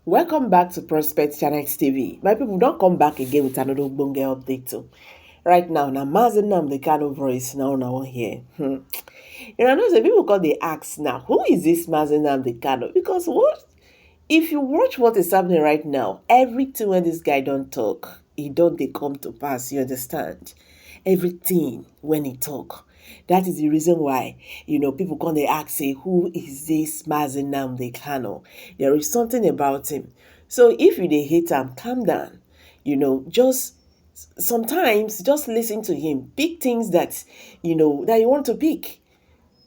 Welcome back to Prospect Channel TV. My people, don't come back again with another Bunge update too. Right now, Nnamdi Kanu voice now here. I know some people call the ask now, who is this Nnamdi Kanu? Because what if you watch what is happening right now, everything when this guy don't talk, he don't they come to pass, you understand? Everything when he talk. That is the reason why, people come they ask, say, who is this Nnamdi Kanu? There is something about him. So if you they hate him, calm down. Just sometimes just listen to him. Pick things that that you want to pick.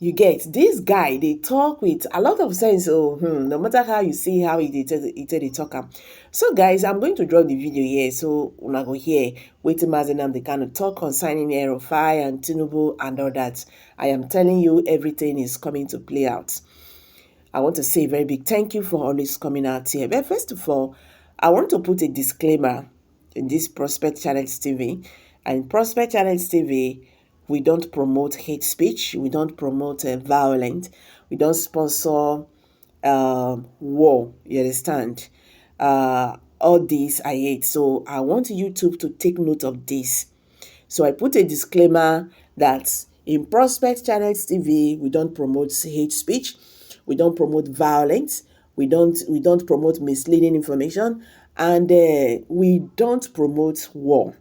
You get this guy, they talk with a lot of sense. No matter how you see how he talk am. So guys, I'm going to drop the video here. So una go hear waiting Mazenam they kind of talk concerning El-Rufai and Tinubu and all that. I am telling you, everything is coming to play out. I want to say a very big thank you for always coming out here. But first of all, I want to put a disclaimer in this Prospect Channels TV. And Prospect Channels TV, we don't promote hate speech. We don't promote violence. We don't sponsor war. You understand? All these I hate. So I want YouTube to take note of this. So I put a disclaimer that in Prospect Channels TV, we don't promote hate speech. We don't promote violence. We don't promote misleading information. And we don't promote war.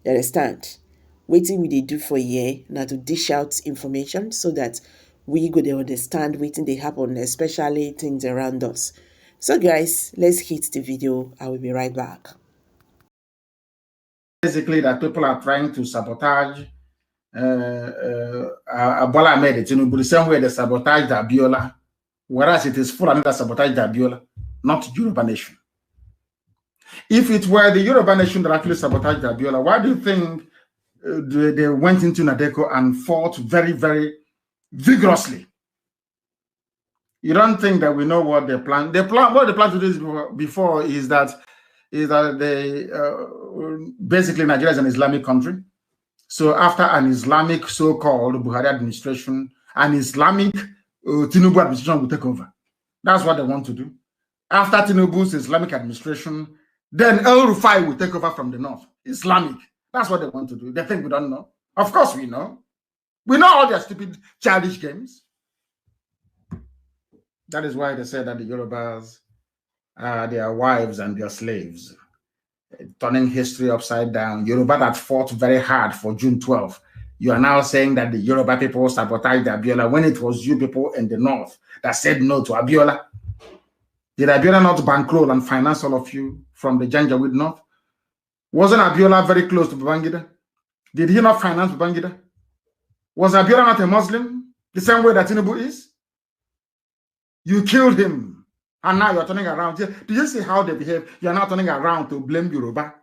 You understand? Waiting we they do for a year now to dish out information so that we go to understand waiting they happen, especially things around us. So guys, let's hit the video. I will be right back. Basically, that people are trying to sabotage Bola Ahmed Tinubu the same way they sabotaged Abiola, whereas it is Fulani that sabotaged Abiola, not Yoruba nation. If it were the Yoruba nation that actually sabotaged Abiola, why do you think they went into Nadeko and fought very, very vigorously? You don't think that we know what they plan? What they plan to do before is that they basically Nigeria is an Islamic country. So after an Islamic so-called Buhari administration, an Islamic Tinubu administration will take over. That's what they want to do. After Tinubu's Islamic administration, then El-Rufai will take over from the north. Islamic. That's what they want to do. They think we don't know. Of course we know. We know all their stupid, childish games. That is why they say that the Yorubas are their wives and their slaves. Turning history upside down. Yoruba that fought very hard for June 12. You are now saying that the Yoruba people sabotaged Abiola when it was you people in the north that said no to Abiola. Did Abiola not bankroll and finance all of you from the Janjaweed north? Wasn't Abiola very close to Babangida? Did he not finance Babangida? Was Abiola not a Muslim? The same way that Tinubu is? You killed him. And now you're turning around. Do you see how they behave? You're now turning around to blame Yoruba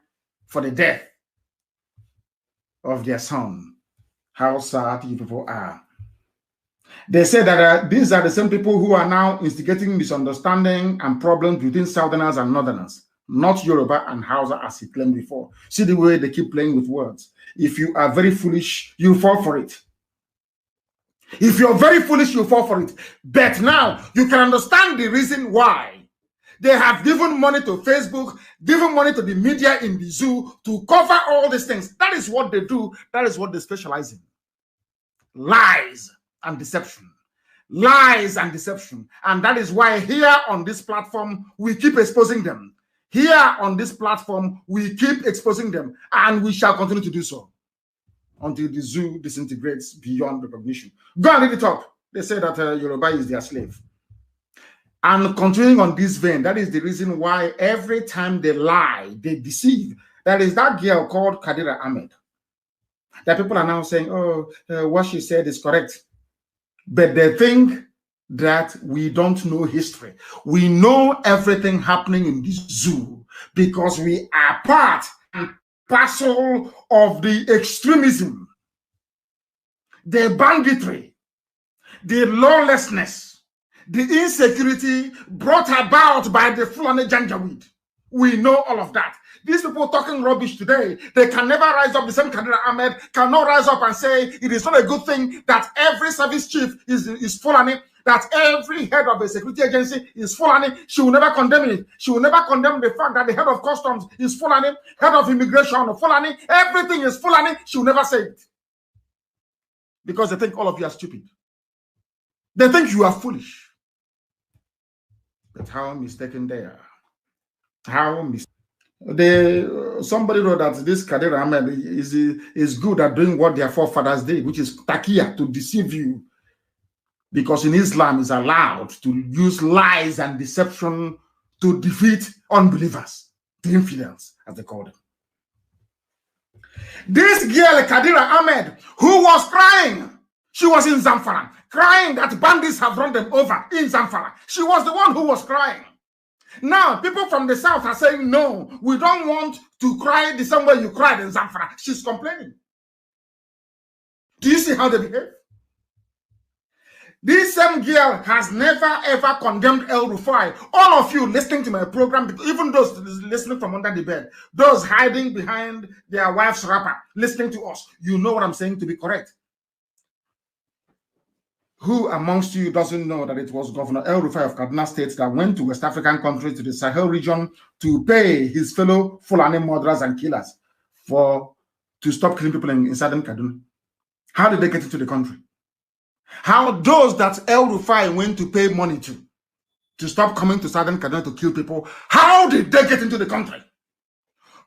for the death of their son. How sad you people are. They say that these are the same people who are now instigating misunderstanding and problems between Southerners and Northerners, not Yoruba and Hausa as he claimed before. See the way they keep playing with words. If you are very foolish, you fall for it. If you're very foolish, you fall for it. But now you can understand the reason why they have given money to Facebook, given money to the media in the zoo to cover all these things. That is what they do. That is what they specialize in. Lies and deception. Lies and deception. And that is why here on this platform, we keep exposing them. Here on this platform, we keep exposing them. And we shall continue to do so until the zoo disintegrates beyond recognition. Go and read it up. They say that Yoruba is their slave. And continuing on this vein, that is the reason why every time they lie, they deceive. There is that girl called Kadaria Ahmed. That people are now saying, oh, what she said is correct. But they think that we don't know history. We know everything happening in this zoo because we are part and parcel of the extremism, the banditry, the lawlessness, the insecurity brought about by the Fulani Janjaweed. We know all of that. These people talking rubbish today, they can never rise up. The same Kadaria Ahmed cannot rise up and say it is not a good thing that every service chief is Fulani, that every head of a security agency is Fulani, she will never condemn it. She will never condemn the fact that the head of customs is Fulani, head of immigration Fulani, everything is Fulani. She will never say it. Because they think all of you are stupid. They think you are foolish. But how mistaken they are. How mistaken. Somebody wrote that this Kadaria Ahmed is good at doing what their forefathers did, which is takia, to deceive you. Because in Islam, it's allowed to use lies and deception to defeat unbelievers, the infidels, as they call them. This girl, Kadaria Ahmed, who was crying, she was in Zamfara, crying that bandits have run them over in Zamfara. She was the one who was crying. Now, people from the south are saying, no, we don't want to cry the same way you cried in Zamfara. She's complaining. Do you see how they behave? This same girl has never ever condemned El-Rufai. All of you listening to my program, even those listening from under the bed, those hiding behind their wife's wrapper, listening to us, you know what I'm saying to be correct. Who amongst you doesn't know that it was Governor El-Rufai of Kaduna State that went to West African countries, to the Sahel region, to pay his fellow Fulani murderers and killers to stop killing people in southern Kaduna? How did they get into the country? How those that El-Rufai went to pay money to stop coming to southern Kaduna to kill people, how did they get into the country?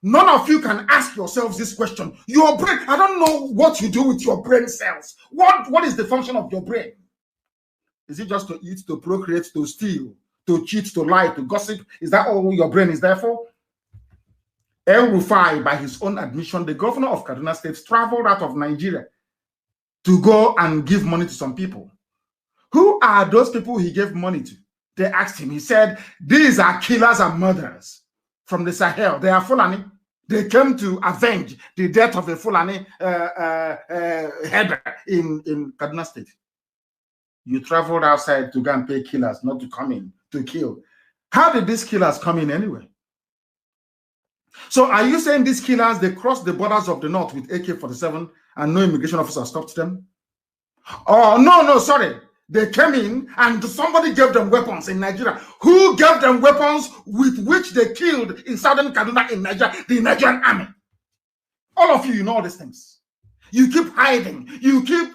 None of you can ask yourselves this question. Your brain, I don't know what you do with your brain cells. What is the function of your brain? Is it just to eat, to procreate, to steal, to cheat, to lie, to gossip? Is that all your brain is there for? El-Rufai, by his own admission, the governor of Kaduna State, traveled out of Nigeria to go and give money to some people. Who are those people he gave money to? They asked him. He said, these are killers and murderers from the Sahel. They are Fulani. They came to avenge the death of a Fulani header in Kaduna State. You traveled outside to go and pay killers, not to come in to kill. How did these killers come in anyway? So are you saying these killers, they crossed the borders of the north with AK-47 and no immigration officer stopped them? Oh, no, sorry. They came in and somebody gave them weapons in Nigeria. Who gave them weapons with which they killed in southern Kaduna in Nigeria? The Nigerian army. All of you, you know all these things. You keep hiding. You keep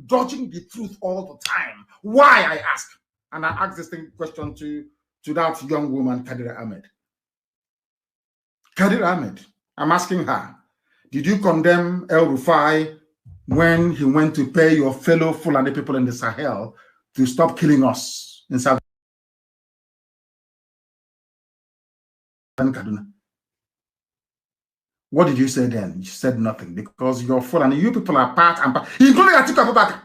dodging the truth all the time. Why, I ask? And I ask this question to that young woman, Kadaria Ahmed. Kadaria Ahmed, I'm asking her, did you condemn El-Rufai when he went to pay your fellow Fulani people in the Sahel to stop killing us in southern Kaduna? What did you say then? You said nothing, because you're Fulani. You people are part and part, including Atiku Abubakar.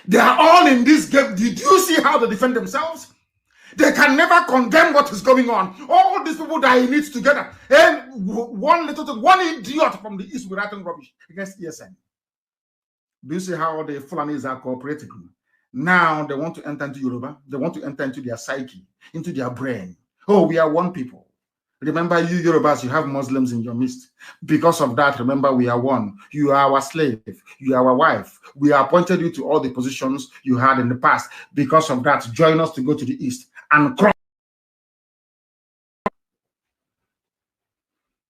They are all in this game. Did you see how they defend themselves? They can never condemn what is going on. All these people that he needs together. And one idiot from the East will writing rubbish against ESN. Do you see how the Fulanis are cooperating? Now they want to enter into Yoruba. They want to enter into their psyche, into their brain. Oh, we are one people. Remember, you Yorubas, you have Muslims in your midst. Because of that, remember, we are one. You are our slave. You are our wife. We appointed you to all the positions you had in the past. Because of that, join us to go to the East and cross.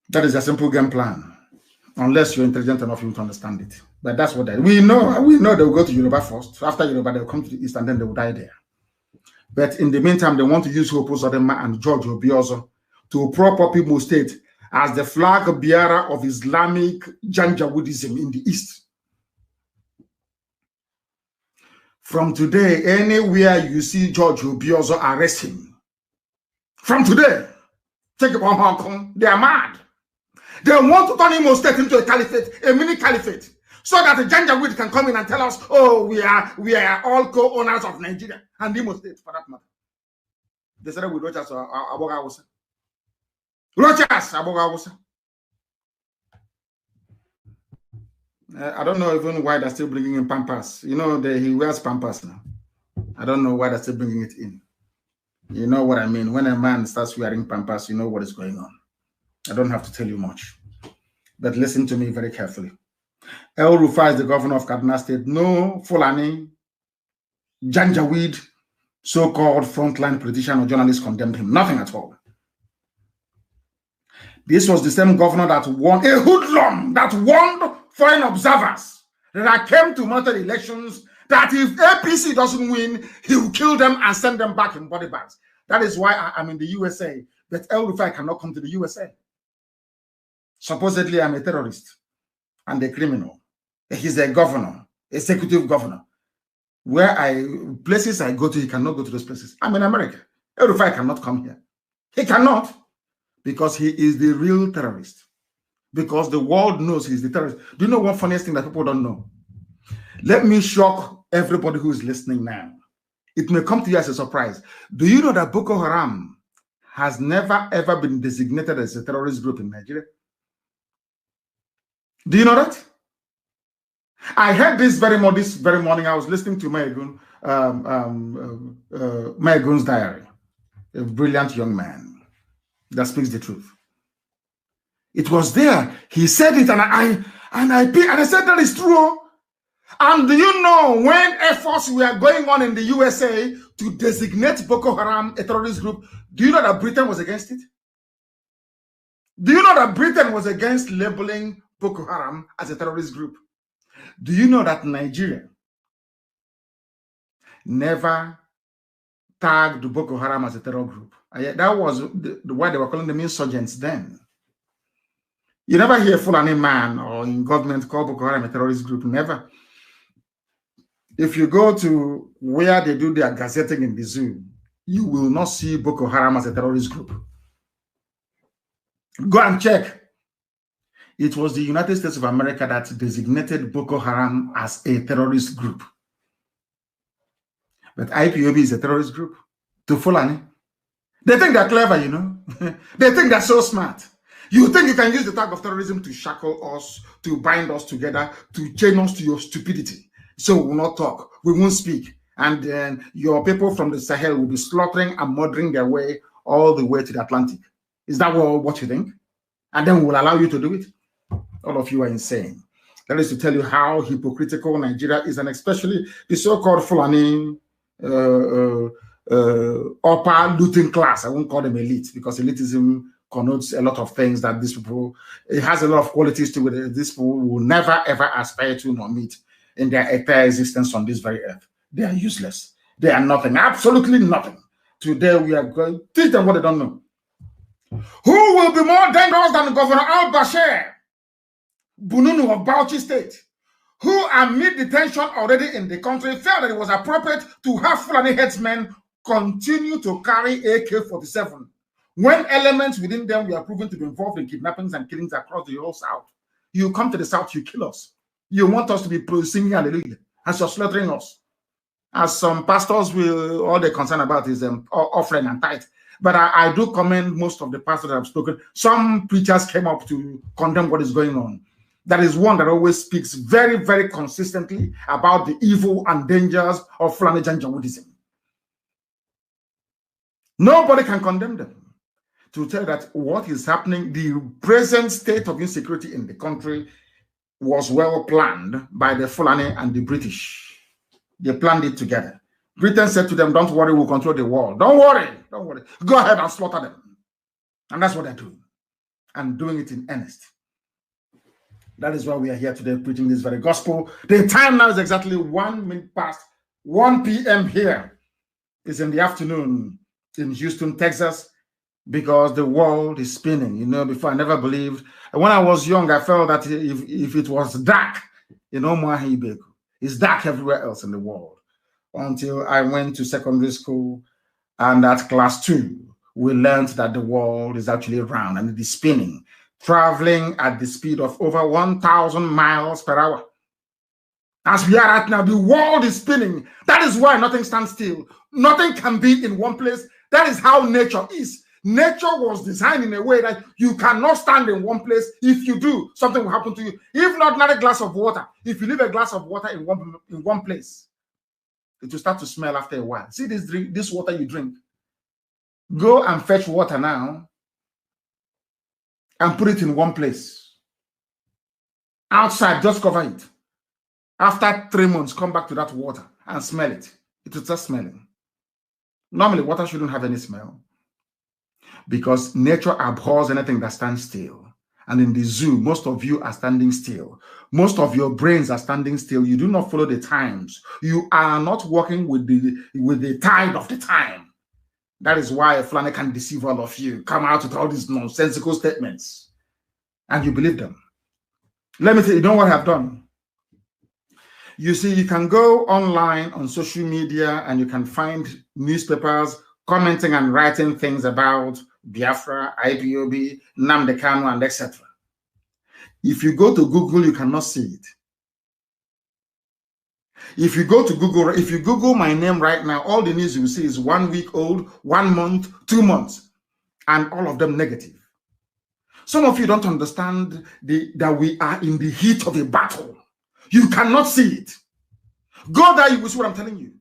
That is a simple game plan. Unless you're intelligent enough to understand it. But that's what we know they'll go to Yoruba first. After Yoruba, they'll come to the East and then they'll die there. But in the meantime, they want to use Hopo Sodema and George Obiozo to prop up Imo State as the flag bearer of Islamic Janjaweedism in the East. From today, anywhere you see George Obiozo, arrest him. From today, take it on Hong Kong. They are mad. They want to turn Imo State into a caliphate, a mini caliphate, so that the Janjaweed can come in and tell us, oh, we are all co-owners of Nigeria and Imo State, for that matter. They said with Rochas or Aboga. Rochas, Aboga. I don't know even why they're still bringing in Pampas. You know, he wears Pampas now. I don't know why they're still bringing it in. You know what I mean? When a man starts wearing Pampas, you know what is going on. I don't have to tell you much. But listen to me very carefully. El-Rufai is the governor of Kaduna State. No Fulani Janjaweed, so-called frontline politician or journalist condemned him. Nothing at all. This was the same governor that won, a hoodlum that warned foreign observers that came to monitor elections that if APC doesn't win, he will kill them and send them back in body bags. That is why I'm in the USA, but El-Rufai cannot come to the USA. Supposedly, I'm a terrorist and a criminal. He's a governor, executive governor. Places I go to, he cannot go to those places. I'm in America. El-Rufai cannot come here. He cannot, because he is the real terrorist. Because the world knows he's the terrorist. Do you know one funniest thing that people don't know? Let me shock everybody who is listening now. It may come to you as a surprise. Do you know that Boko Haram has never ever been designated as a terrorist group in Nigeria? Do you know that? I heard this very morning. I was listening to Maegun's diary, a brilliant young man that speaks the truth. It was there. He said it, and I said that is true. And do you know when efforts were going on in the USA to designate Boko Haram a terrorist group, do you know that Britain was against it? Do you know that Britain was against labeling Boko Haram as a terrorist group? Do you know that Nigeria never tagged Boko Haram as a terror group? That was why they were calling them insurgents then. You never hear Fulani man or in government call Boko Haram a terrorist group, never. If you go to where they do their gazetting in the zoo, you will not see Boko Haram as a terrorist group. Go and check. It was the United States of America that designated Boko Haram as a terrorist group. But IPOB is a terrorist group to Fulani. They think they're clever, you know. They think they're so smart. You think you can use the tag of terrorism to shackle us, to bind us together, to chain us to your stupidity. So we will not talk, we won't speak. And then your people from the Sahel will be slaughtering and murdering their way all the way to the Atlantic. Is that what you think? And then we will allow you to do it? All of you are insane. That is to tell you how hypocritical Nigeria is, and especially the so-called Fulani upper looting class. I won't call them elite, because elitism connotes a lot of things that these people, it has a lot of qualities to it. These people will never ever aspire to nor meet in their entire existence on this very earth. They are useless. They are nothing, absolutely nothing. Today we are going to teach them what they don't know. Who will be more dangerous than Governor al-Bashir, Bununu of Bauchi State, who amid the tension already in the country felt that it was appropriate to have Fulani headsmen continue to carry AK-47 when elements within them were proven to be involved in kidnappings and killings across the whole South. You come to the South, you kill us. You want us to be singing hallelujah as you're slaughtering us. As some pastors will, all they're concerned about is offering and tithe. But I do commend most of the pastors that have spoken. Some preachers came up to condemn what is going on. That is one that always speaks very, very consistently about the evil and dangers of Fulani Janjaweedism. Nobody can condemn them. To tell that what is happening, the present state of insecurity in the country was well planned by the Fulani and the British. They planned it together. Britain said to them, don't worry, we'll control the world. Don't worry, don't worry. Go ahead and slaughter them. And that's what they're doing. And doing it in earnest. That is why we are here today preaching this very gospel. The time now is exactly 1 minute past 1 p.m. here. It's in the afternoon in Houston, Texas, because the world is spinning. You know, before I never believed. When I was young, I felt that if it was dark, you know, it's dark everywhere else in the world. Until I went to secondary school, and at class 2, we learned that the world is actually round and it is spinning, traveling at the speed of over 1,000 miles per hour. As we are right now, the world is spinning. That is why nothing stands still. Nothing can be in one place. That is how nature is. Nature was designed in a way that you cannot stand in one place. If you do, something will happen to you. If not a glass of water. If you leave a glass of water in one place, it will start to smell after a while. See this water you drink. Go and fetch water now and put it in one place. Outside, just cover it. After 3 months, come back to that water and smell it. It will start smelling. Normally, water shouldn't have any smell because nature abhors anything that stands still. And in the zoo, most of you are standing still. Most of your brains are standing still. You do not follow the times. You are not working with the tide of the time. That is why Fulani can deceive all of you. Come out with all these nonsensical statements. And you believe them. Let me tell you, know what I've done? You see, you can go online on social media and you can find newspapers commenting and writing things about Biafra, IPOB, Nnamdi, Kaun, and etc. If you go to Google, you cannot see it. If you go to Google, if you Google my name right now, all the news you will see is 1 week old, 1 month, 2 months, and all of them negative. Some of you don't understand that we are in the heat of a battle. You cannot see it. Go there, you will see what I'm telling you.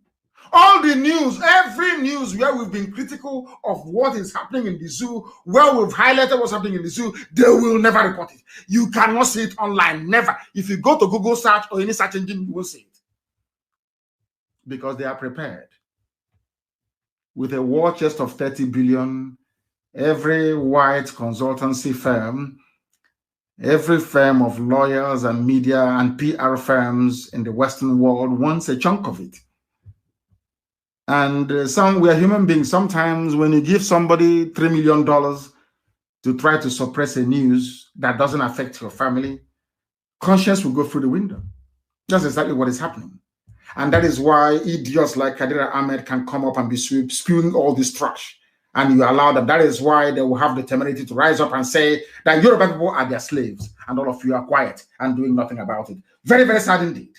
All the news, every news where we've been critical of what is happening in the zoo, where we've highlighted what's happening in the zoo, they will never report it. You cannot see it online, never. If you go to Google search or any search engine, you will see it. Because they are prepared. With a war chest of 30 billion, every white consultancy firm, every firm of lawyers and media and PR firms in the Western world wants a chunk of it. And we are human beings. Sometimes when you give somebody $3 million to try to suppress a news that doesn't affect your family, conscience will go through the window. That's exactly what is happening. And that is why idiots like Kadaria Ahmed can come up and be spewing all this trash. And you allow them. That is why they will have the temerity to rise up and say that Yoruba people are their slaves. And all of you are quiet and doing nothing about it. Very, very sad indeed.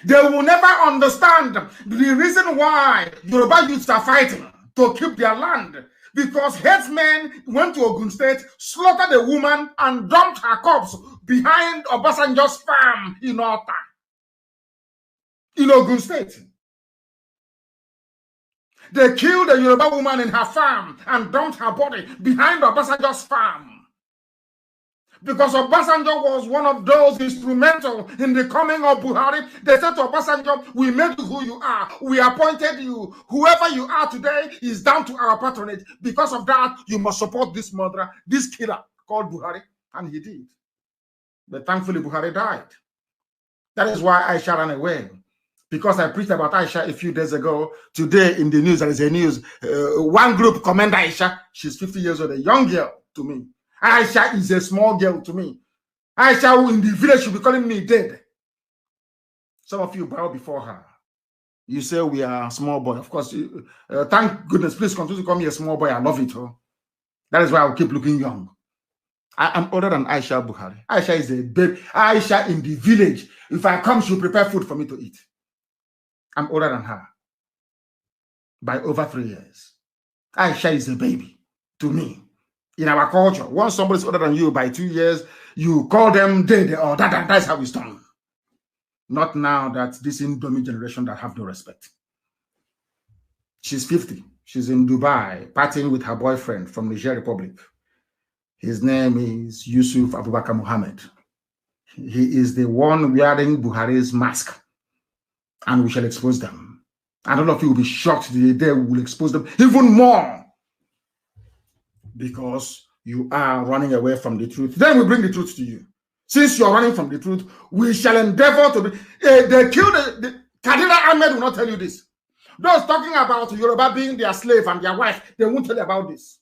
They will never understand the reason why Yoruba youths are fighting to keep their land. Because headsmen went to Ogun State, slaughtered a woman, and dumped her corpse behind Obasanjo's farm in Ota, in Ogun State. They killed a Yoruba woman in her farm and dumped her body behind Obasanjo's farm. Because Obasanjo was one of those instrumental in the coming of Buhari. They said to Obasanjo, we made you who you are. We appointed you. Whoever you are today is down to our patronage. Because of that, you must support this murderer, this killer called Buhari. And he did. But thankfully, Buhari died. That is why Aisha ran away. Because I preached about Aisha a few days ago. Today in the news, there is a news. One group commend Aisha. She's 50 years old, a young girl to me. Aisha is a small girl to me. Aisha, who in the village should be calling me dead. Some of you bow before her. You say we are a small boy. Of course, thank goodness. Please continue to call me a small boy. I love it. Oh. That is why I will keep looking young. I am older than Aisha Buhari. Aisha is a baby. Aisha in the village. If I come, she'll prepare food for me to eat. I'm older than her by over 3 years. Aisha is a baby to me. In our culture, once somebody's older than you by 2 years, you call them dead or that's how it's done. Not now that this Indomie generation that have no respect. She's 50. She's in Dubai, partying with her boyfriend from Niger Republic. His name is Yusuf Abubakar Mohammed. He is the one wearing Buhari's mask. And we shall expose them. And all of you will be shocked the day we will expose them even more. Because you are running away from the truth. Then we bring the truth to you. Since you're running from the truth, we shall endeavor to be... they killed... Kadaria Ahmed will not tell you this. Those talking about Yoruba being their slave and their wife, they won't tell you about this.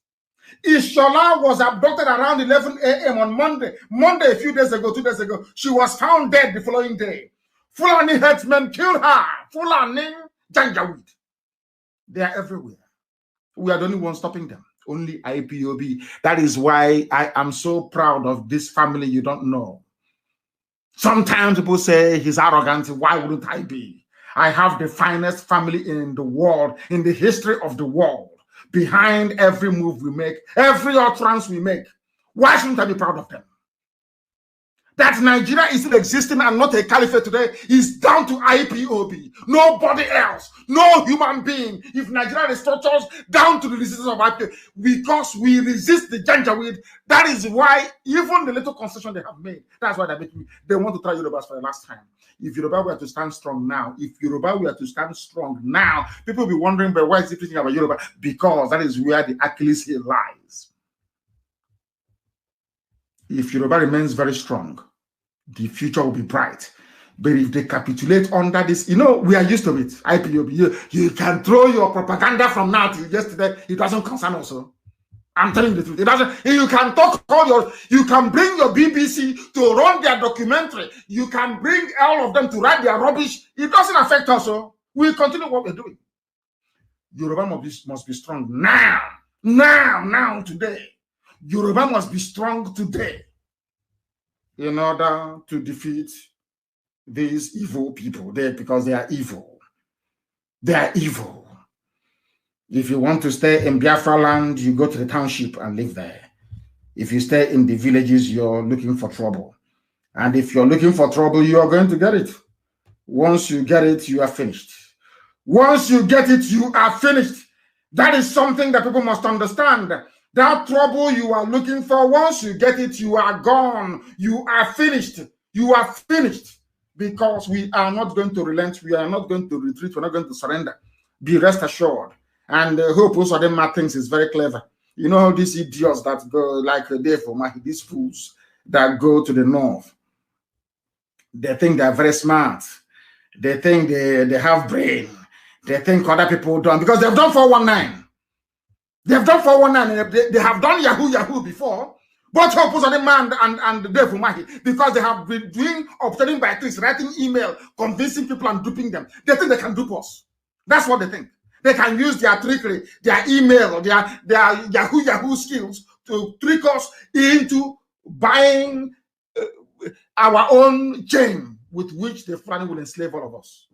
Ishola was abducted around 11 a.m. on Monday. Monday, a few days ago, 2 days ago. She was found dead the following day. Fulani headsmen killed her. Fulani Janjaweed. They are everywhere. We are the only ones stopping them. Only IPOB. That is why I am so proud of this family you don't know. Sometimes people say he's arrogant. Why wouldn't I be? I have the finest family in the world, in the history of the world. Behind every move we make, every utterance we make. Why shouldn't I be proud of them? That Nigeria is still existing and not a caliphate today is down to IPOB. Nobody else. No human being. If Nigeria restructures, down to the resistance of IPOB. Because we resist the Janjaweed. That is why even the little concession they have made, that's why they want to try Yorubas for the last time. If Yoruba were to stand strong now, people will be wondering, but why is he preaching about Yoruba? Because that is where the Achilles heel lies. If Yoruba remains very strong, the future will be bright. But if they capitulate under this, we are used to it. IPOB, you can throw your propaganda from now till yesterday. It doesn't concern us. I'm telling you the truth. It doesn't. You can talk you can bring your BBC to run their documentary. You can bring all of them to write their rubbish. It doesn't affect us. So we continue what we're doing. Yoruba must be strong now, today. Yoruba must be strong today in order to defeat these evil people there, because they are evil. They are evil. If you want to stay in Biafra land, you go to the township and live there. If you stay in the villages, you're looking for trouble. And if you're looking for trouble, you are going to get it. Once you get it, you are finished. Once you get it, you are finished. That is something that people must understand. That trouble you are looking for, once you get it, you are gone. You are finished. You are finished. Because we are not going to relent. We are not going to retreat. We're not going to surrender. Be rest assured. And Hope Uzodinma thinks is very clever. You know these idiots that go like these fools that go to the north. They think they're very smart. They think they have brain. They think other people don't, because they've done 419. They've done 419. They have done Yahoo before. Both Hope Uzodinma and Dave Umahi, because they have been doing obtaining by tricks, writing email, convincing people and duping them. They think they can dupe us. That's what they think. They can use their trickery, their email, their Yahoo skills to trick us into buying our own chain with which the Fulani will enslave all of us.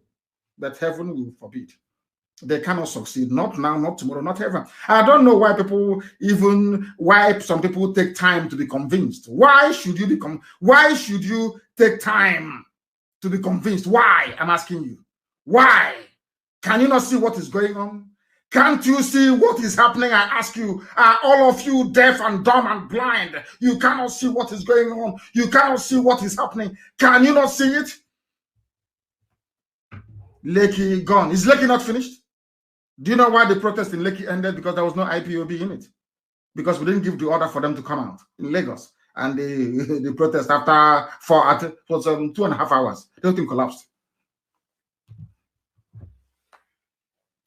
But heaven will forbid. They cannot succeed. Not now, not tomorrow, not ever. I don't know why some people take time to be convinced. Why should you take time to be convinced? Why? I'm asking you. Why? Can you not see what is going on? Can't you see what is happening? I ask you, are all of you deaf and dumb and blind? You cannot see what is going on. You cannot see what is happening. Can you not see it? Lekki gone. Is Lekki not finished? Do you know why the protest in Lekki ended? Because there was no IPOB in it. Because we didn't give the order for them to come out in Lagos. And the protest after 2.5 hours, the whole thing collapsed.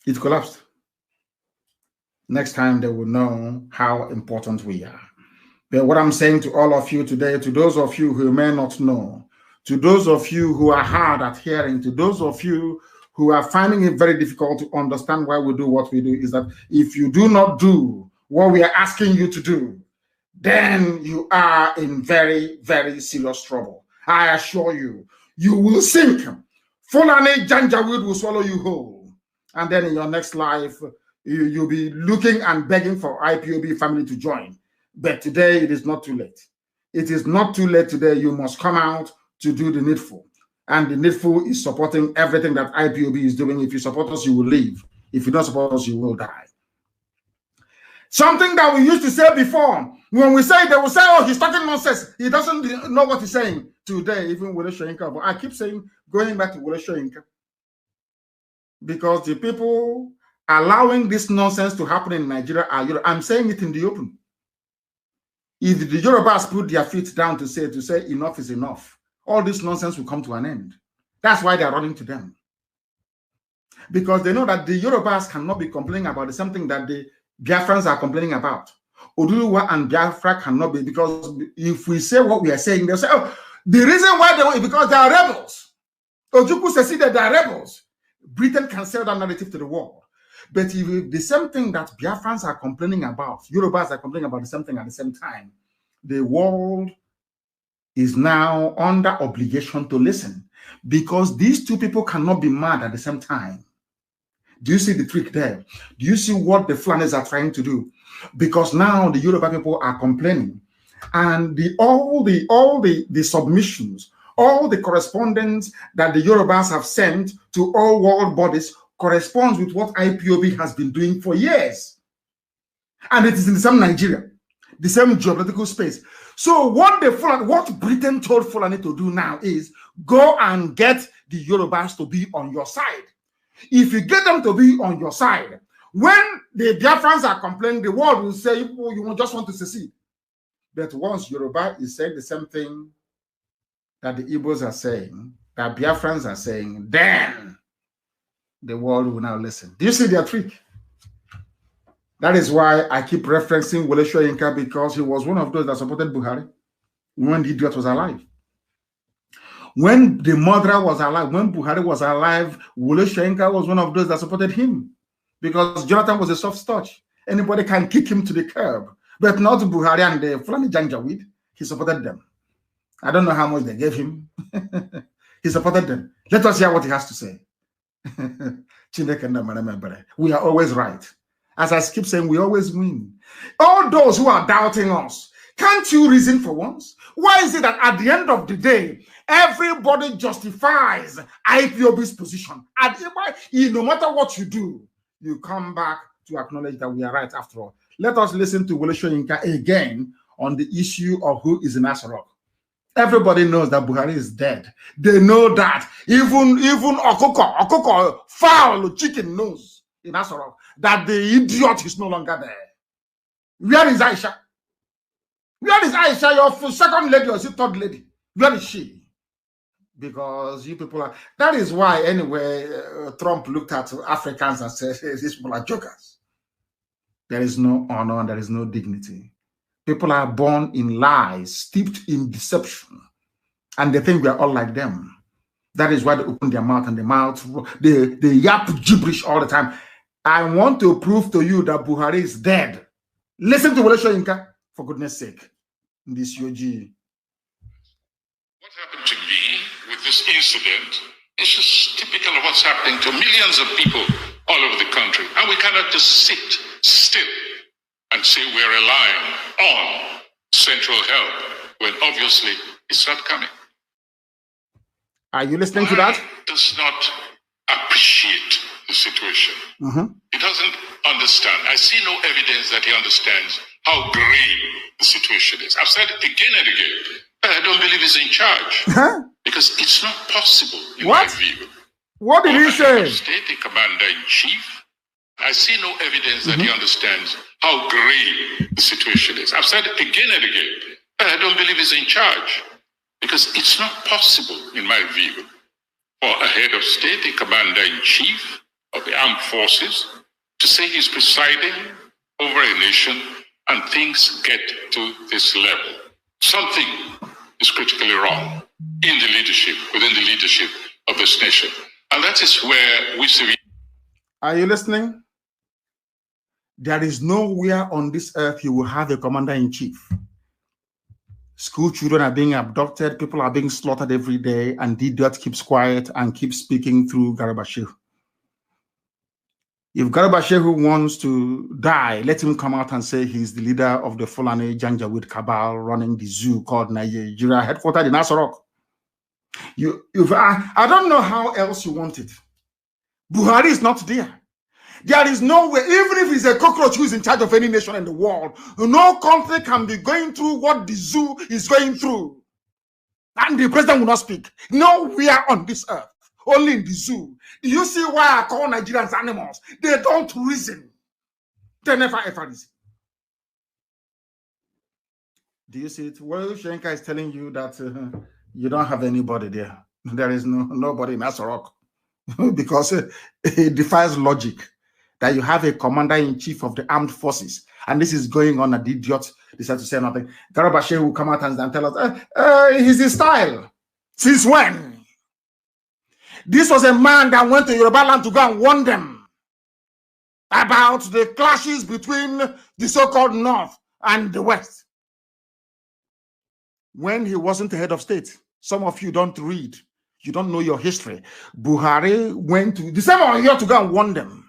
It collapsed. Next time they will know how important we are. But what I'm saying to all of you today, to those of you who may not know, to those of you who are hard at hearing, to those of you who are finding it very difficult to understand why we do what we do, is that if you do not do what we are asking you to do, then you are in very, very serious trouble. I assure you, you will sink. Fulani Janjaweed will swallow you whole. And then in your next life, you'll be looking and begging for IPOB family to join. But today, it is not too late. It is not too late today. You must come out to do the needful. And the needful is supporting everything that IPOB is doing. If you support us, you will live. If you don't support us, you will die. Something that we used to say before, when we say, they will say, oh, he's talking nonsense. He doesn't know what he's saying. Today, even Wole Soyinka. But I keep saying, going back to Wole Soyinka, because the people allowing this nonsense to happen in Nigeria are Yoruba. I'm saying it in the open. If the Yorubas put their feet down to say enough is enough, all this nonsense will come to an end. That's why they're running to them. Because they know that the Yorubas cannot be complaining about something that the Biafrans are complaining about. Oduduwa and Biafra cannot be, because if we say what we are saying, they'll say, oh, the reason why they want it because they are rebels. Ojukwu says that they are rebels. Britain can sell that narrative to the world. But if the same thing that Biafrans are complaining about, Yorubas are complaining about the same thing at the same time, the world is now under obligation to listen, because these two people cannot be mad at the same time. Do you see the trick there? Do you see what the Fulanis are trying to do? Because now the Yoruba people are complaining and all the submissions, all the correspondence that the Yorubas have sent to all world bodies corresponds with what IPOB has been doing for years. And it is in the same Nigeria, the same geopolitical space. So what Britain told Fulani to do now is go and get the Yorubas to be on your side. If you get them to be on your side, when the Biafrans are complaining, the world will say, oh, you just want to secede. But once Yoruba is saying the same thing that the Igbos are saying, that Biafrans are saying, then the world will now listen. Do you see their trick? That is why I keep referencing Wole Soyinka, because he was one of those that supported Buhari when the idiot was alive. When the murderer was alive, when Buhari was alive, Wole Soyinka was one of those that supported him, because Jonathan was a soft touch. Anybody can kick him to the curb, but not Buhari and the Fulani Janjaweed. He supported them. I don't know how much they gave him. He supported them. Let us hear what he has to say. We are always right. As I keep saying, we always win. All those who are doubting us, can't you reason for once? Why is it that at the end of the day, everybody justifies IPOB's position? And no matter what you do, you come back to acknowledge that we are right after all. Let us listen to Wole Soyinka again on the issue of who is in ASOROCK. Everybody knows that Buhari is dead. They know that. Even Okoko, fowl, chicken knows in ASOROCK that the idiot is no longer there. Where is Aisha? Where is Aisha, your second lady or third lady? Where is she? Because you people are... That is why, anyway, Trump looked at Africans and said, hey, these people are jokers. There is no honor and there is no dignity. People are born in lies, steeped in deception, and they think we are all like them. That is why they open their mouth and they yap gibberish all the time. I want to prove to you that Buhari is dead. Listen to Wole Soyinka, for goodness sake. This UG. What happened to me with this incident is just typical of what's happening to millions of people all over the country. And we cannot just sit still and say we're relying on central help when obviously it's not coming. Are you listening to that? Does not appreciate the situation. He doesn't understand. I see no evidence that he understands how grave the situation is. I've said it again and again. I don't believe he's in charge. Because it's not possible in my view. What did he say? State, the commander-in-chief. I see no evidence that he understands how grave the situation is. I've said it again and again. I don't believe he's in charge. Because it's not possible, in my view, for a head of state, a commander-in-chief of the armed forces, to say he's presiding over a nation and things get to this level. Something is critically wrong in the leadership, within the leadership of this nation. And that is where we see... Are you listening? There is nowhere on this earth you will have a commander-in-chief. School children are being abducted, people are being slaughtered every day, and the idiot keeps quiet and keeps speaking through Garba Shehu. If Garba Shehu wants to die, let him come out and say he's the leader of the Fulani Janjaweed cabal running the zoo called Nigeria, headquartered in ASOROCK. I don't know how else you want it. Buhari is not there. There is no way, even if he's a cockroach who is in charge of any nation in the world, no country can be going through what the zoo is going through. And the president will not speak. Nowhere on this earth, only in the zoo. Do you see why I call Nigerians animals? They don't reason. They never ever reason. Do you see it? Well, Shenka is telling you that you don't have anybody there. There is nobody in ASOROCK because it defies logic. That you have a commander-in-chief of the armed forces, and this is going on, and the idiot decided to say nothing. Garba Shehu will come out and tell us, he's his style. Since when? This was a man that went to Yoruba land to go and warn them about the clashes between the so-called North and the West. When he wasn't the head of state, some of you don't read, you don't know your history. Buhari went to the same year to go and warn them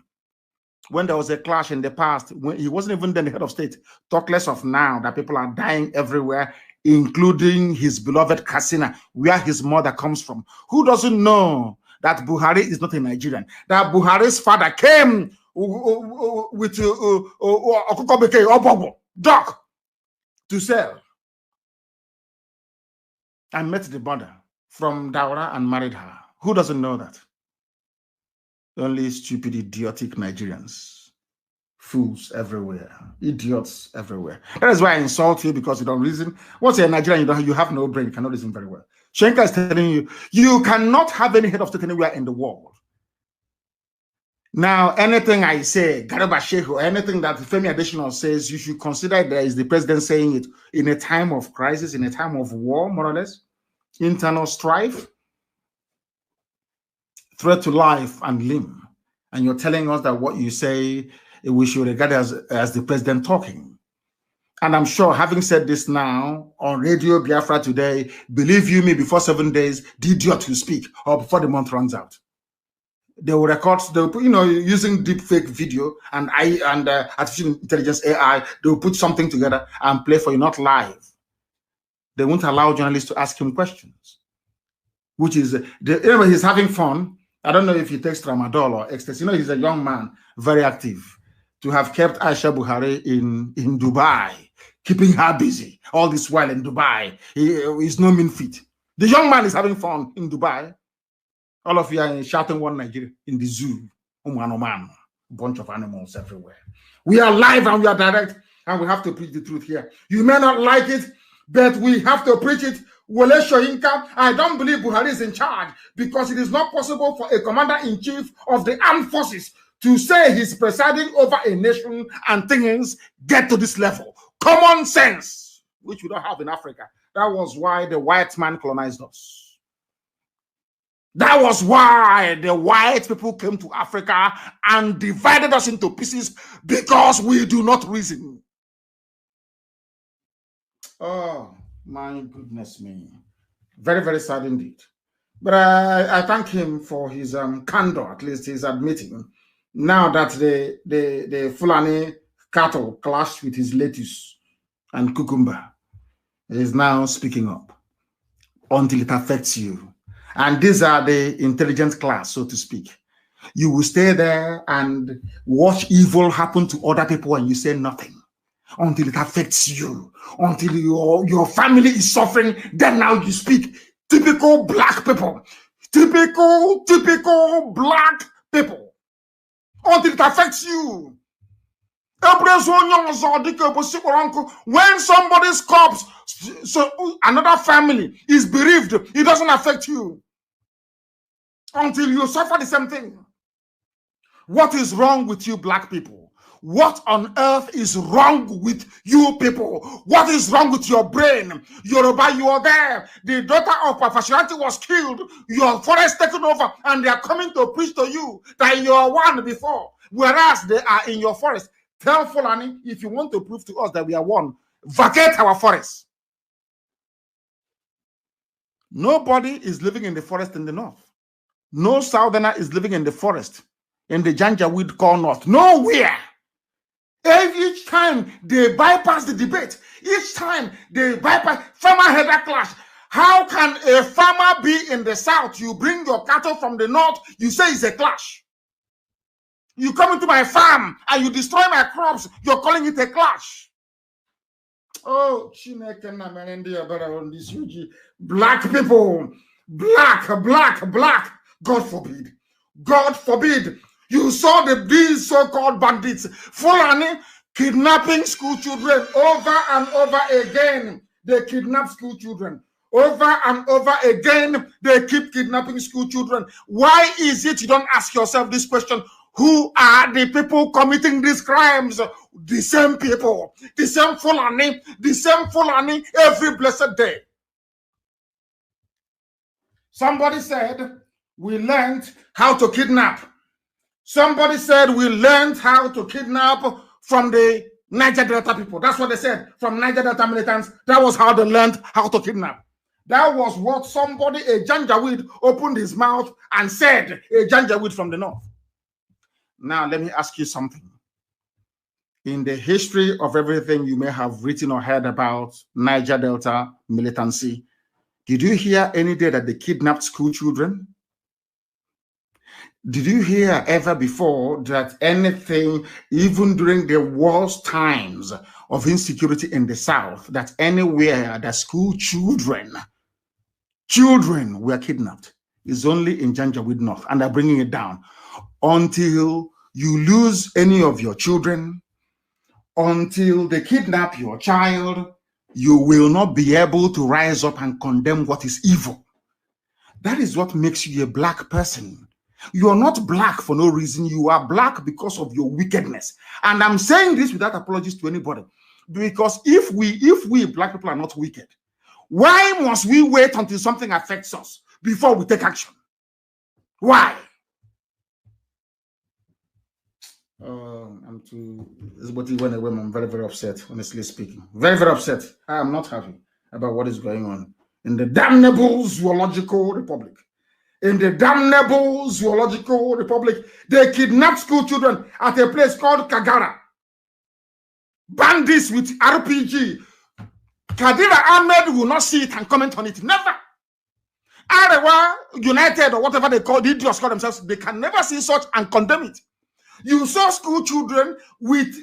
when there was a clash in the past, when he wasn't even then the head of state, talk less of now that people are dying everywhere, including his beloved Katsina, where his mother comes from. Who doesn't know that Buhari is not a Nigerian? That Buhari's father came with duck to sell and met the mother from Daura and married her. Who doesn't know that? Only stupid, idiotic Nigerians. Fools everywhere. Idiots everywhere. That is why I insult you, because you don't reason. Once you're a Nigerian, you have no brain. You cannot reason very well. Shenka is telling you, you cannot have any head of state anywhere in the world. Now, anything I say, Garba Sheikh, or anything that Femi Adesina says, you should consider there is the president saying it in a time of crisis, in a time of war, more or less, internal strife, threat to life and limb. And you're telling us that what you say, we should regard as the president talking. And I'm sure, having said this now on Radio Biafra today, believe you me, before 7 days, the idiot will speak, or before the month runs out. They will record, they will put, using deep fake video and artificial intelligence AI, they will put something together and play for you, not live. They won't allow journalists to ask him questions, which is, anyway, he's having fun. I don't know if he takes tramadol or ecstasy. He's a young man, very active. To have kept Aisha Buhari in Dubai, keeping her busy all this while in Dubai, he's no mean feat. The young man is having fun in Dubai. All of you are shouting one Nigeria in the zoo. Man, bunch of animals everywhere. We are live and we are direct, and we have to preach the truth here. You may not like it, but we have to preach it. Wole Soyinka, I don't believe Buhari is in charge, because it is not possible for a commander-in-chief of the armed forces to say he's presiding over a nation and things get to this level. Common sense, which we don't have in Africa. That was why the white man colonized us. That was why the white people came to Africa and divided us into pieces, because we do not reason. Oh, my goodness me. Very, very sad indeed. But I thank him for his candor. At least he's admitting now that the Fulani cattle clashed with his lettuce and cucumber. He is now speaking up until it affects you. And these are the intelligent class, so to speak. You will stay there and watch evil happen to other people and you say nothing until it affects you, until your family is suffering. Then now you speak. Typical black people. Typical black people. Until it affects you. When somebody's corpse, so another family is bereaved, it doesn't affect you until you suffer the same thing. What is wrong with you black people? What on earth is wrong with you people? What is wrong with your brain? Yoruba, you are there. The daughter of Pafashiranti was killed. Your forest taken over, and they are coming to preach to you that you are one before, whereas they are in your forest. Tell Fulani, if you want to prove to us that we are one, vacate our forest. Nobody is living in the forest in the north. No southerner is living in the forest in the Janjaweed core north. Nowhere. Each time they bypass the debate, each time they bypass farmer-header clash. How can a farmer be in the south? You bring your cattle from the north, you say it's a clash. You come into my farm and you destroy my crops, you're calling it a clash. Oh, black people, black, God forbid. God forbid. You saw these so-called bandits, Fulani, kidnapping school children over and over again. They kidnap school children. Over and over again, they keep kidnapping school children. Why is it you don't ask yourself this question? Who are the people committing these crimes? The same people, the same Fulani every blessed day. Somebody said, we learned how to kidnap. Somebody said, we learned how to kidnap from the Niger Delta people. That's what they said, from Niger Delta militants. That was how they learned how to kidnap. That was what somebody, a Janjaweed, opened his mouth and said, a Janjaweed from the north. Now, let me ask you something. In the history of everything you may have written or heard about Niger Delta militancy, did you hear any day that they kidnapped school children? Did you hear ever before that anything, even during the worst times of insecurity in the South, that anywhere that school children were kidnapped? Is only in Janjaweed North, and they're bringing it down. Until you lose any of your children, until they kidnap your child, you will not be able to rise up and condemn what is evil. That is what makes you a black person. You are not black for no reason. You are black because of your wickedness. And I'm saying this without apologies to anybody. Because if we black people are not wicked, why must we wait until something affects us before we take action? Why? I'm too. But went away. I'm very, very upset, honestly speaking. Very, very upset. I am not happy about what is going on in the damnable zoological republic. In the damnable zoological republic, they kidnapped school children at a place called Kadaria. Bandits with RPG. Kadaria Ahmed will not see it and comment on it. Never. Arewa United or whatever they call, the idiots call themselves, they can never see such and condemn it. You saw school children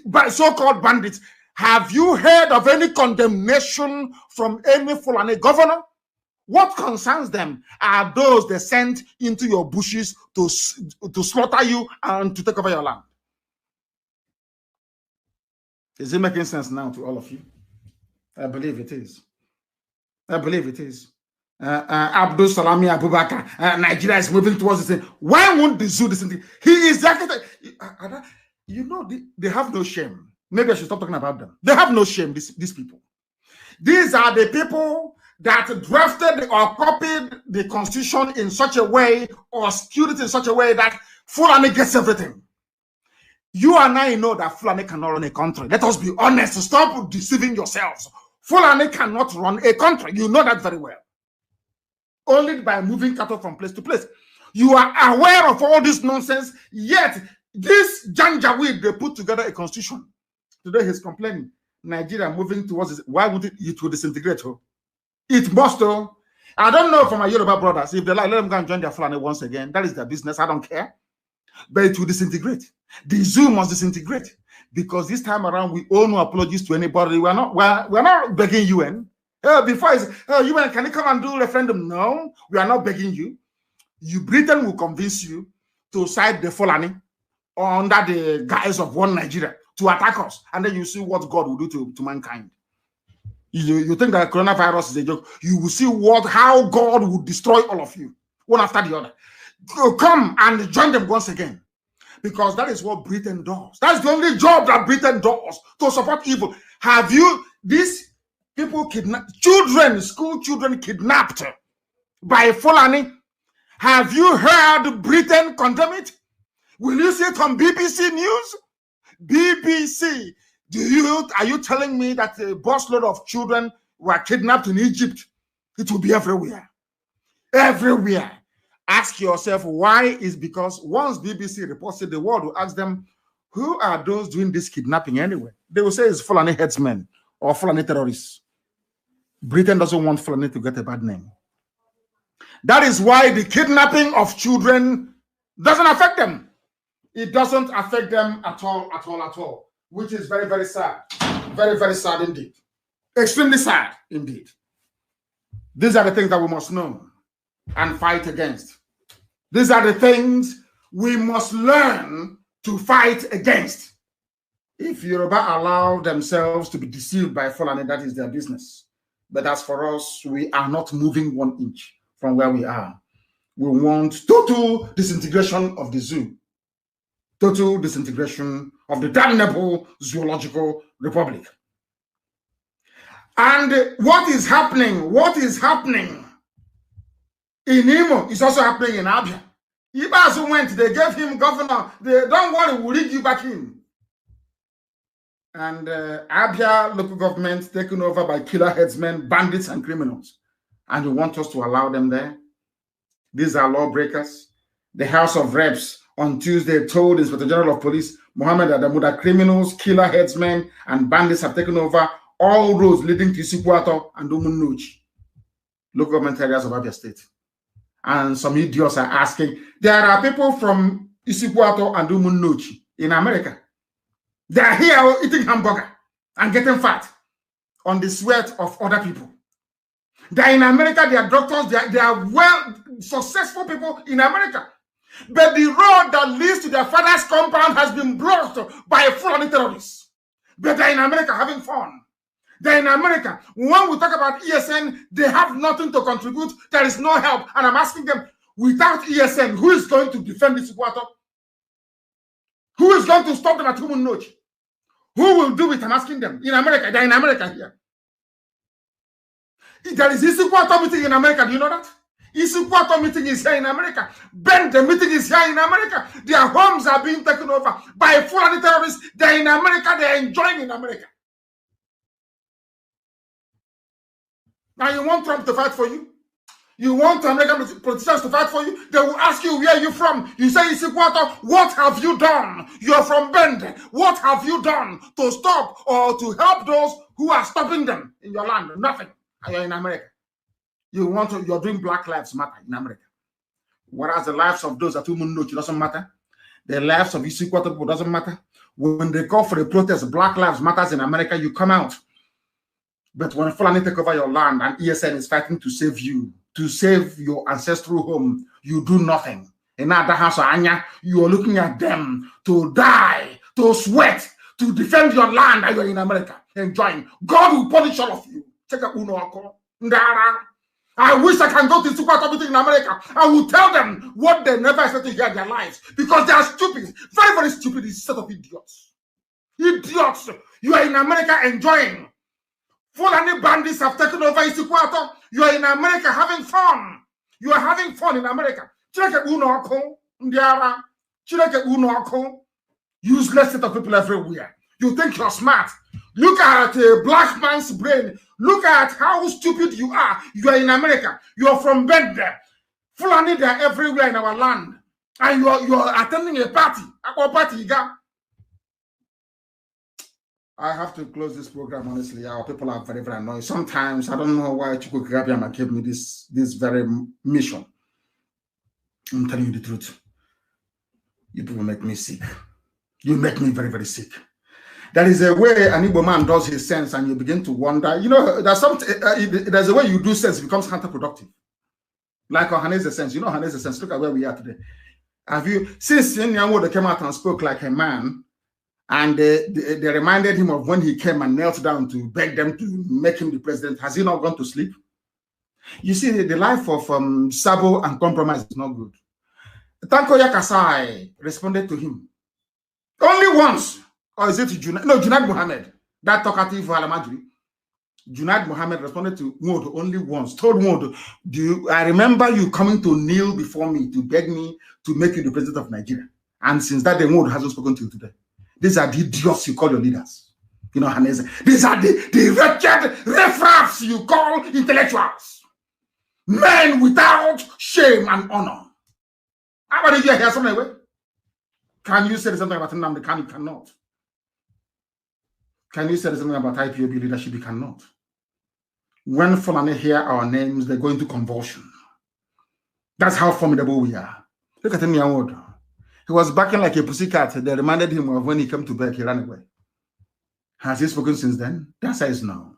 by so-called bandits. Have you heard of any condemnation from any Fulani governor? What concerns them are those they sent into your bushes to slaughter you and to take over your land. Is it making sense now to all of you? I believe it is. I believe it is. Abdul Salami Abubakar, Nigeria is moving towards this thing. Why won't the zoo listen to? He is the architect. You know, they have no shame. Maybe I should stop talking about them. They have no shame, these people. These are the people that drafted or copied the constitution in such a way or skewed it in such a way that Fulani gets everything. You and I know that Fulani cannot run a country. Let us be honest. Stop deceiving yourselves. Fulani cannot run a country. You know that very well. Only by moving cattle from place to place. You are aware of all this nonsense, yet this Janjaweed, they put together a constitution. Today he's complaining. Nigeria moving towards it. Why would it will disintegrate? It must. I don't know for my Yoruba brothers. If they like, let them go and join their Fulani once again. That is their business. I don't care. But it will disintegrate. The zoo must disintegrate. Because this time around, we owe no apologies to anybody. We're not begging UN. Before it's, UN, can you come and do a referendum? No, we are not begging you. Britain will convince you to side the Fulani under the guise of one Nigeria to attack us. And then you see what God will do to mankind. You think that coronavirus is a joke. You will see how God will destroy all of you, one after the other. Come and join them once again. Because that is what Britain does. That's the only job that Britain does, to support evil. Have you, these people kidnapped, school children kidnapped by Fulani? Have you heard Britain condemn it? Will you see it on BBC News? BBC, are you telling me that a busload of children were kidnapped in Egypt? It will be everywhere. Everywhere. Ask yourself why. Is because once BBC reports it, the world will ask them, who are those doing this kidnapping anyway? They will say it's Fulani headsmen or Fulani terrorists. Britain doesn't want Fulani to get a bad name. That is why the kidnapping of children doesn't affect them. It doesn't affect them at all, which is very, very sad. Very, very sad indeed. Extremely sad indeed. These are the things that we must know and fight against. These are the things we must learn to fight against. If Yoruba allow themselves to be deceived by Fulani, that is their business. But as for us, we are not moving 1 inch from where we are. We want total disintegration of the zoo. Total disintegration of the damnable zoological republic. And what is happening? What is happening in Imo is also happening in Abia. Ibazu went, they gave him governor. Don't worry, we'll lead you back in. And Abia local government taken over by killer headsmen, bandits, and criminals. And you want us to allow them there? These are lawbreakers. The House of Reps on Tuesday told Inspector General of Police Mohammed Adamu that criminals, killer headsmen, and bandits have taken over all roads leading to Isikwato and Umunuchi, local government areas of Abia State. And some idiots are asking, there are people from Isikwato and Umunuchi in America. They are here eating hamburger and getting fat on the sweat of other people. They are in America, they are doctors, they are well successful people in America. But the road that leads to their father's compound has been blocked by a Fulani terrorist. But they're in America having fun. They're in America. When we talk about ESN, they have nothing to contribute. There is no help. And I'm asking them, without ESN, who is going to defend this water? Who is going to stop them at human note? Who will do it? I'm asking them. In America, they're in America here. There is Isikwato meeting in America. Do you know that? Isikwato meeting is here in America. Ben, the meeting is here in America. Their homes are being taken over by Fulani terrorists. They're in America. They're enjoying in America. Now you want Trump to fight for you? You want American politicians to fight for you? They will ask you, where are you from? You say, Isikwato, what have you done? You're from Bend. What have you done to stop or to help those who are stopping them in your land? Nothing. And you're in America. You're doing Black Lives Matter in America. Whereas the lives of those at Umunuchi doesn't matter. The lives of Isikwato people doesn't matter. When they call for a protest, Black Lives Matters in America, you come out. But when Fulani take over your land and ESN is fighting to save you, to save your ancestral home, you do nothing. In other house, you are looking at them to die, to sweat, to defend your land, and you're in America enjoying. God will punish all of you. Check out Uno. I wish I can go to Isikwato meeting in America. I will tell them what they never expect to hear in their lives because they are stupid, very, very stupid. It's a set of idiots. Idiots. You are in America enjoying. Fulani bandits have taken over Isikwato. You are in America having fun. You are having fun in America. Useless set of people everywhere. You think you're smart. Look at a black man's brain. Look at how stupid you are. You are in America. You are from Bende. Fulani, they are everywhere in our land. And you are attending a party. I have to close this program, honestly. Our people are very, very annoying. Sometimes, I don't know why Chukwu Gabiama gave me this very mission. I'm telling you the truth. You people make me sick. You make me very, very sick. There is a way an Igbo man does his sense and you begin to wonder. You know, there's a way you do sense, it becomes counterproductive. Like Ohanese's sense. You know Ohanese's sense. Look at where we are today. Have you, since Nyanwodo came out and spoke like a man, and they reminded him of when he came and knelt down to beg them to make him the president. Has he not gone to sleep? You see, the life of Sabo and compromise is not good. Tanko Yakasai responded to him. Only once. Or is it Junaid Mohammed, that talkative Alamajri. Junaid Mohammed responded to Wood only once, told Wood, I remember you coming to kneel before me to beg me to make you the president of Nigeria. And since that day, Wood hasn't spoken to you today. These are the idiots you call your leaders. You know, Hanese. These are the wretched riffraffs you call intellectuals. Men without shame and honor. How about you hear something away? Can you say something about Nnamdi? You cannot. Can you say something about IPOB leadership? You cannot. When Fulani hear our names, they go into convulsion. That's how formidable we are. Look at Nyanwodo. He was barking like a pussycat. They reminded him of when he came to bed, he ran away. Has he spoken since then? The answer is no.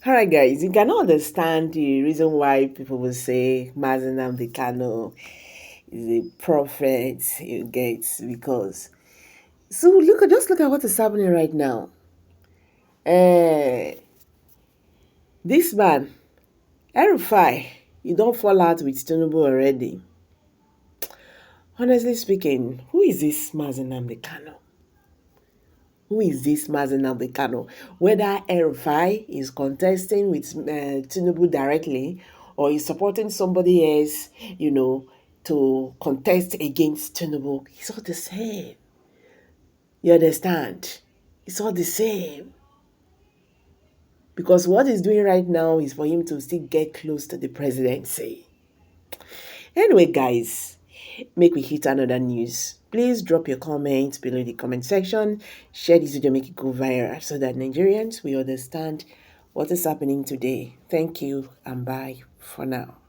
All right, guys, you cannot understand the reason why people will say Mazi Nnamdi Kanu is a prophet, you get, because so just look at what is happening right now. This man, El-Rufai, you don't fall out with Tinubu already. Honestly speaking, who is this Mazi Nnamdi Kanu? Who is this Mazi Nnamdi Kanu? Whether El-Rufai is contesting with Tinubu directly or is supporting somebody else, to contest against Tinubu, it's all the same. You understand? It's all the same. Because what he's doing right now is for him to still get close to the presidency. Anyway, guys, make we hit another news. Please drop your comments below the comment section. Share this video, make it go viral so that Nigerians will understand what is happening today. Thank you and bye for now.